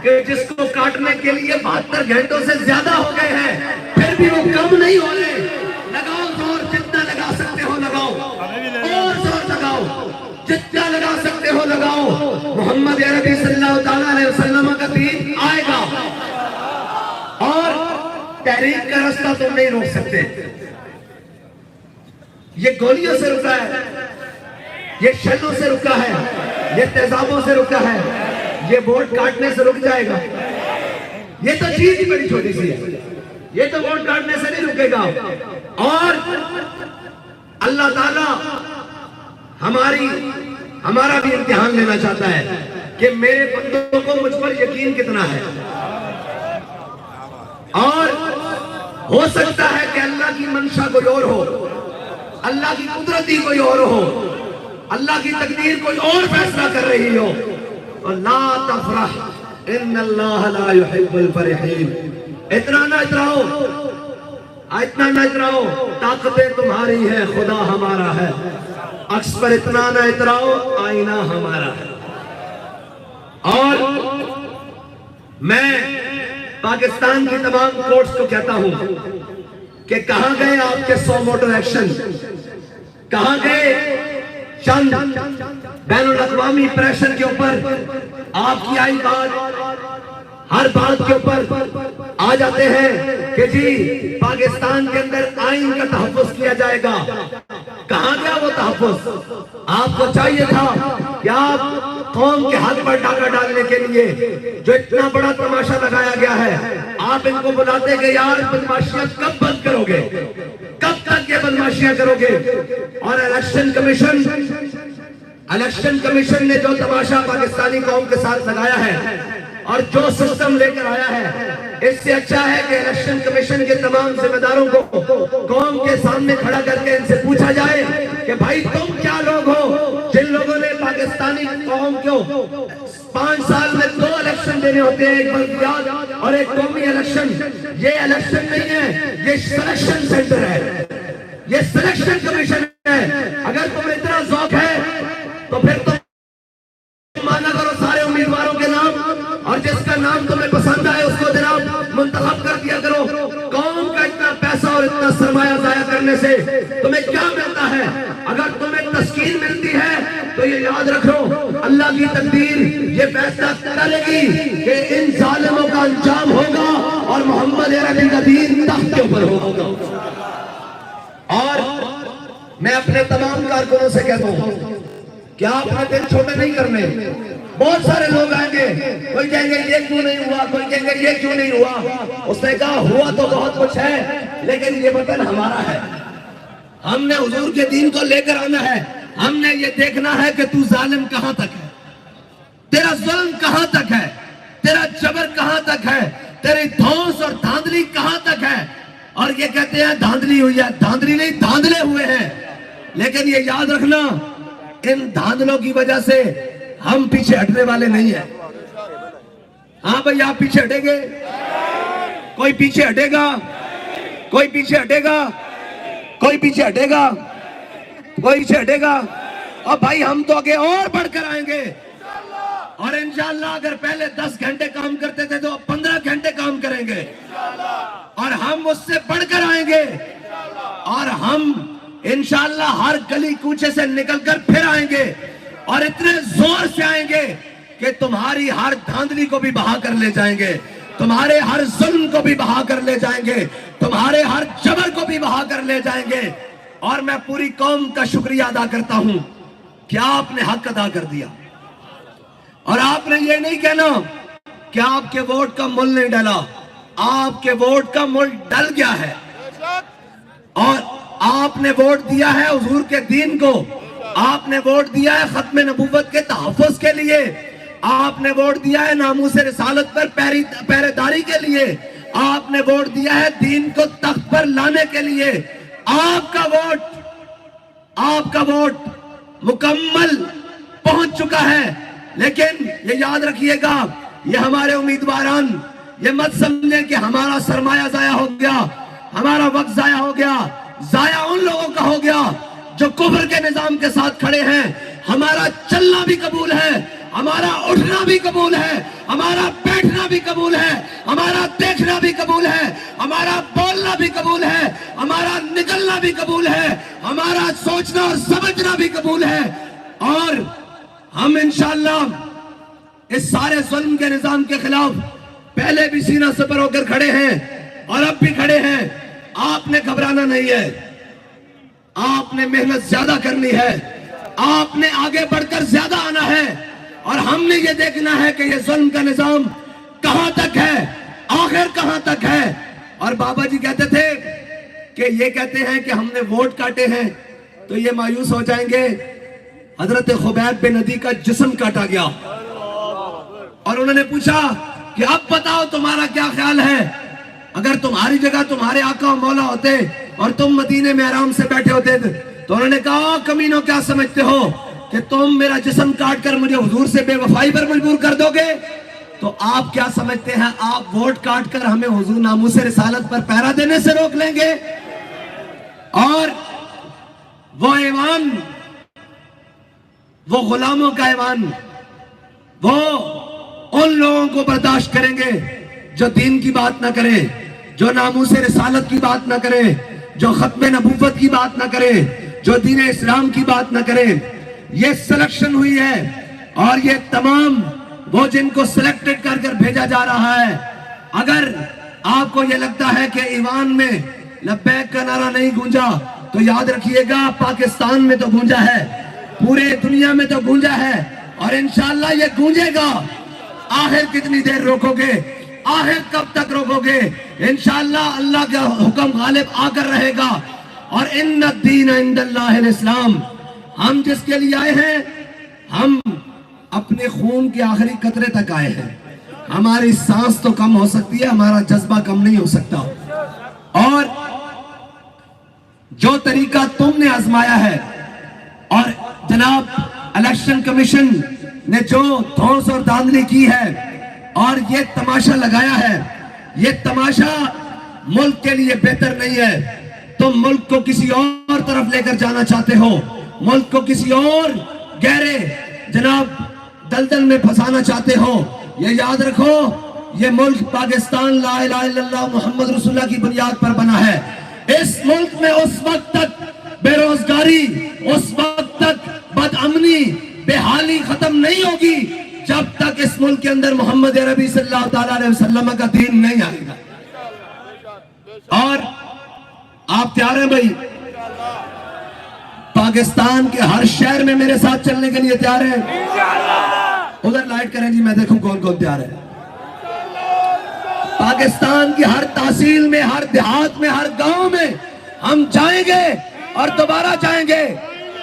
کہ جس کو کاٹنے کے لیے 72 گھنٹوں سے زیادہ ہو گئے ہیں، پھر بھی وہ کم نہیں ہو رہے. لگاؤ زور، جتنا لگا سکتے ہو لگاؤ، اور زور لگاؤ، جتنا لگا سکتے ہو لگاؤ. محمد عربی صلی اللہ تعالیٰ علیہ وسلم کا دین آئے گا، اور تحریک کا راستہ تم نہیں روک سکتے. یہ گولیوں سے رکا ہے، یہ شلوں سے رکا ہے، یہ تیزابوں سے رکا ہے، یہ ووٹ کاٹنے سے رک جائے گا. یہ تو چیز ہی بڑی چھوٹی سی ہے، یہ تو ووٹ کاٹنے سے نہیں رکے گا. اور اللہ تعالیٰ ہمارا بھی امتحان لینا چاہتا ہے کہ میرے بندوں کو مجھ پر یقین کتنا ہے. اور ہو سکتا ہے کہ اللہ کی منشا کوئی اور ہو، اللہ کی قدرتی کوئی اور ہو، اللہ کی تقدیر کوئی اور فیصلہ کر رہی ہو. لا تفرح ان اللہ لا يحب الفرحین. اتنا نہ اتراؤ، اتنا نہ اتراؤ، طاقتیں تمہاری ہیں، خدا ہمارا ہے. عکس پر اتنا نہ اتراؤ، آئینہ ہمارا ہے. اور میں پاکستان کی تمام کورٹس کو کہتا ہوں کہ کہاں گئے آپ کے 100 موٹر ایکشن؟ کہاں گئے چند بین الاقوامی پریشر کے اوپر آپ کی آئی بات؟ ہر بات کے اوپر آ جاتے ہیں کہ جی پاکستان کے اندر آئین کا تحفظ کیا جائے گا. کہاں گیا وہ تحفظ؟ آپ کو چاہیے تھا کہ آپ قوم کے حق پر ڈاکہ ڈالنے کے لیے جو اتنا بڑا تماشا لگایا گیا ہے، آپ ان کو بلاتے کہ یار بدماشیاں کب بند کرو گے، کب تک یہ بدماشیاں کرو گے؟ اور الیکشن کمیشن نے جو تماشا پاکستانی قوم کے ساتھ لگایا ہے اور جو سسٹم لے کر آیا ہے، اس سے اچھا ہے کہ الیکشن کمیشن کے تمام ذمہ داروں کو قوم کے سامنے کھڑا کر کے ان سے پوچھا جائے کہ بھائی تم کیا لوگ ہو جن لوگوں نے پاکستانی قوم کو 5 سال میں 2 الیکشن دینے ہوتے ہیں، ایک بلدیات اور ایک قومی الیکشن. یہ الیکشن نہیں ہے، یہ سلیکشن سینٹر ہے، یہ سلیکشن کمیشن ہے. اگر تمہیں اتنا ذوق ہے تو پھر تم مانا کرو سارے امیدواروں کے نام، اور جس کا نام تمہیں پسند آئے اس کو جناب منتخب کر دیا کرو. قوم کا اتنا پیسہ اور اتنا سرمایہ ضائع کرنے سے تمہیں کیا ملتا ہے؟ اگر تمہیں تسکین ملتی ہے تو یہ یاد رکھو، اللہ کی تقدیر یہ فیصلہ کرے گی کہ ان ظالموں کا انجام ہوگا اور محمد عربی کا دین تخت کے اوپر ہوگا. اور میں اپنے تمام کارکنوں سے کہتا ہوں کہ آپ نے دل چھوٹے نہیں کرنے. بہت سارے لوگ آئیں گے، کوئی کہیں گے یہ کیوں نہیں ہوا، کوئی کہیں گے یہ کیوں نہیں ہوا. اس نے کہا ہوا تو بہت کچھ ہے، لیکن یہ وطن ہمارا ہے. ہم نے حضور کے دین کو لے کر آنا ہے. ہم نے یہ دیکھنا ہے کہ تو ظالم کہاں تک ہے، تیرا ظلم کہاں تک ہے، تیرا جبر کہاں تک ہے، تیری دھونس اور دھاندلی کہاں تک ہے. اور یہ کہتے ہیں دھاندلی ہوئی ہے، دھاندلی نہیں، دھاندلے ہوئے ہیں. لیکن یہ یاد رکھنا، ان دھاندلوں کی وجہ سے ہم پیچھے ہٹنے والے نہیں ہیں. ہاں بھئی، آپ پیچھے ہٹیں گے؟ کوئی پیچھے ہٹے گا؟ کوئی پیچھے ہٹے گا؟ کوئی پیچھے ہٹے گا؟ کوئی پیچھے ہٹے گا؟ اور بھائی ہم تو آگے اور بڑھ کر آئیں گے، اور انشاءاللہ اگر پہلے 10 گھنٹے کام کرتے تھے تو 15 گھنٹے کام کریں گے، اور ہم اس سے بڑھ کر آئیں گے. اور ہم انشاءاللہ ہر گلی کوچے سے نکل کر پھر آئیں گے، اور اتنے زور سے آئیں گے کہ تمہاری ہر دھاندلی کو بھی بہا کر لے جائیں گے، تمہارے ہر ظلم کو بھی بہا کر لے جائیں گے، تمہارے ہر جبر کو بھی بہا کر لے جائیں گے. اور میں پوری قوم کا شکریہ ادا کرتا ہوں کہ آپ نے حق ادا کر دیا. اور آپ نے یہ نہیں کہنا کہ آپ کے ووٹ کا مل نہیں ڈلا، آپ کے ووٹ کا مل ڈل گیا ہے. اور آپ نے ووٹ دیا ہے حضور کے دین کو، آپ نے ووٹ دیا ہے ختم نبوت کے تحفظ کے لیے، آپ نے ووٹ دیا ہے ناموس رسالت پر پہرے داری کے لیے، آپ نے ووٹ دیا ہے دین کو تخت پر لانے کے لیے. آپ کا ووٹ مکمل پہنچ چکا ہے. لیکن یہ یاد رکھیے گا، یہ ہمارے امیدواران یہ مت سمجھیں کہ ہمارا سرمایہ ضائع ہو گیا، ہمارا وقت ضائع ہو گیا. ضائع ان لوگوں کا ہو گیا جو کفر کے نظام کے ساتھ کھڑے ہیں. ہمارا چلنا بھی قبول ہے، ہمارا اٹھنا بھی قبول ہے، ہمارا بیٹھنا بھی قبول ہے، ہمارا دیکھنا بھی قبول ہے، ہمارا بولنا بھی قبول ہے، ہمارا نکلنا بھی قبول ہے، ہمارا سوچنا اور سمجھنا بھی قبول ہے، اور ہم انشاءاللہ اس سارے ظلم کے نظام کے خلاف پہلے بھی سینہ سپر ہو کر کھڑے ہیں اور اب بھی کھڑے ہیں۔ آپ نے گھبرانا نہیں ہے، آپ نے محنت زیادہ کرنی ہے، آپ نے آگے بڑھ کر زیادہ آنا ہے، اور ہم نے یہ دیکھنا ہے کہ یہ ظلم کا نظام کہاں تک ہے، آخر کہاں تک ہے۔ اور بابا جی کہتے تھے کہ یہ کہتے ہیں کہ ہم نے ووٹ کاٹے ہیں تو یہ مایوس ہو جائیں گے۔ حضرت خبیب بن عدی کا جسم کاٹا گیا اور انہوں نے پوچھا کہ اب بتاؤ تمہارا کیا خیال ہے، اگر تمہاری جگہ تمہارے آقا و مولا ہوتے اور تم مدینے میں آرام سے بیٹھے ہوتے تو انہوں نے کہا کمینوں کیا سمجھتے ہو کہ تم میرا جسم کاٹ کر مجھے حضور سے بے وفائی پر مجبور کر دو گے؟ تو آپ کیا سمجھتے ہیں آپ ووٹ کاٹ کر ہمیں حضور ناموس رسالت پر پہرا دینے سے روک لیں گے؟ اور وہ ایوان، وہ غلاموں کا ایوان، وہ ان لوگوں کو برداشت کریں گے جو دین کی بات نہ کرے، جو ناموس رسالت کی بات نہ کرے، جو ختم نبوت کی بات نہ کرے، جو دین اسلام کی بات نہ کرے۔ یہ سلیکشن ہوئی ہے اور یہ تمام وہ جن کو سلیکٹڈ کر کر بھیجا جا رہا ہے۔ اگر آپ کو یہ لگتا ہے کہ ایوان میں لبیک کا نعرہ نہیں گونجا تو یاد رکھیے گا پاکستان میں تو گونجا ہے، پورے دنیا میں تو گونجا ہے، اور انشاءاللہ یہ گونجے گا۔ آخر کتنی دیر روکو گے؟ آخر کب تک روکو گے؟ انشاءاللہ اللہ کا حکم غالب آ کر رہے گا۔ اور ان الدین عند اللہ الاسلام، ہم جس کے لیے آئے ہیں، ہم اپنے خون کے آخری قطرے تک آئے ہیں۔ ہماری سانس تو کم ہو سکتی ہے، ہمارا جذبہ کم نہیں ہو سکتا۔ اور جو طریقہ تم نے آزمایا ہے اور جناب الیکشن کمیشن نے جو دھونس اور دھاندلی کی ہے اور یہ تماشا لگایا ہے، یہ تماشا ملک کے لیے بہتر نہیں ہے۔ تم ملک کو کسی اور طرف لے کر جانا چاہتے ہو، ملک کو کسی اور گہرے جناب دلدل میں پھنسانا چاہتے ہو۔ یہ یاد رکھو یہ ملک پاکستان لا الہ الا اللہ محمد رسول اللہ کی بنیاد پر بنا ہے۔ اس ملک میں اس وقت تک بے روزگاری، اس وقت تک بد امنی، بے حالی ختم نہیں ہوگی جب تک اس ملک کے اندر محمد عربی صلی اللہ تعالیٰ علیہ وسلم کا دین نہیں آئے گا۔ اور آپ تیار ہیں بھائی؟ پاکستان کے ہر شہر میں میرے ساتھ چلنے کے لیے تیار ہیں؟ ادھر لائٹ کریں جی، میں دیکھوں کون کون تیار ہے۔ پاکستان کی ہر تحصیل میں، ہر دیہات میں، ہر گاؤں میں ہم جائیں گے اور دوبارہ جائیں گے۔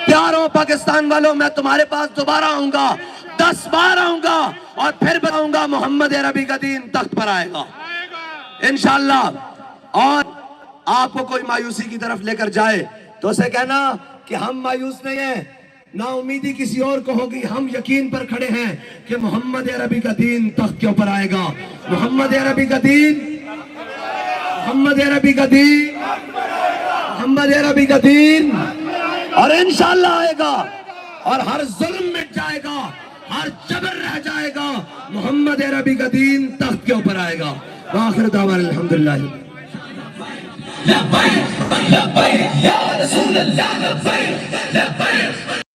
پیاروں پاکستان والوں، میں تمہارے پاس دوبارہ آؤں گا، 10 بار آؤں گا اور پھر بتاؤں گا محمد عربی کا دین تخت پر آئے گا انشاءاللہ۔ اور آپ کو کوئی مایوسی کی طرف لے کر جائے تو اسے کہنا کہ ہم مایوس نہیں ہیں، نا امیدی کسی اور کو ہوگی، ہم یقین پر کھڑے ہیں کہ محمد عربی کا دین تخت کے اوپر آئے گا۔ محمد عربی کا دین، محمد عربی کا دین، محمد عربی کا دین، اور انشاءاللہ آئے گا، اور ہر ظلم مٹ جائے گا، ہر جبر رہ جائے گا، محمد عربی کا دین تخت کے اوپر آئے گا۔ وآخر دعوانا الحمدللہ۔ لبیک لبیک یا رسول اللہ، لبیک لبیک۔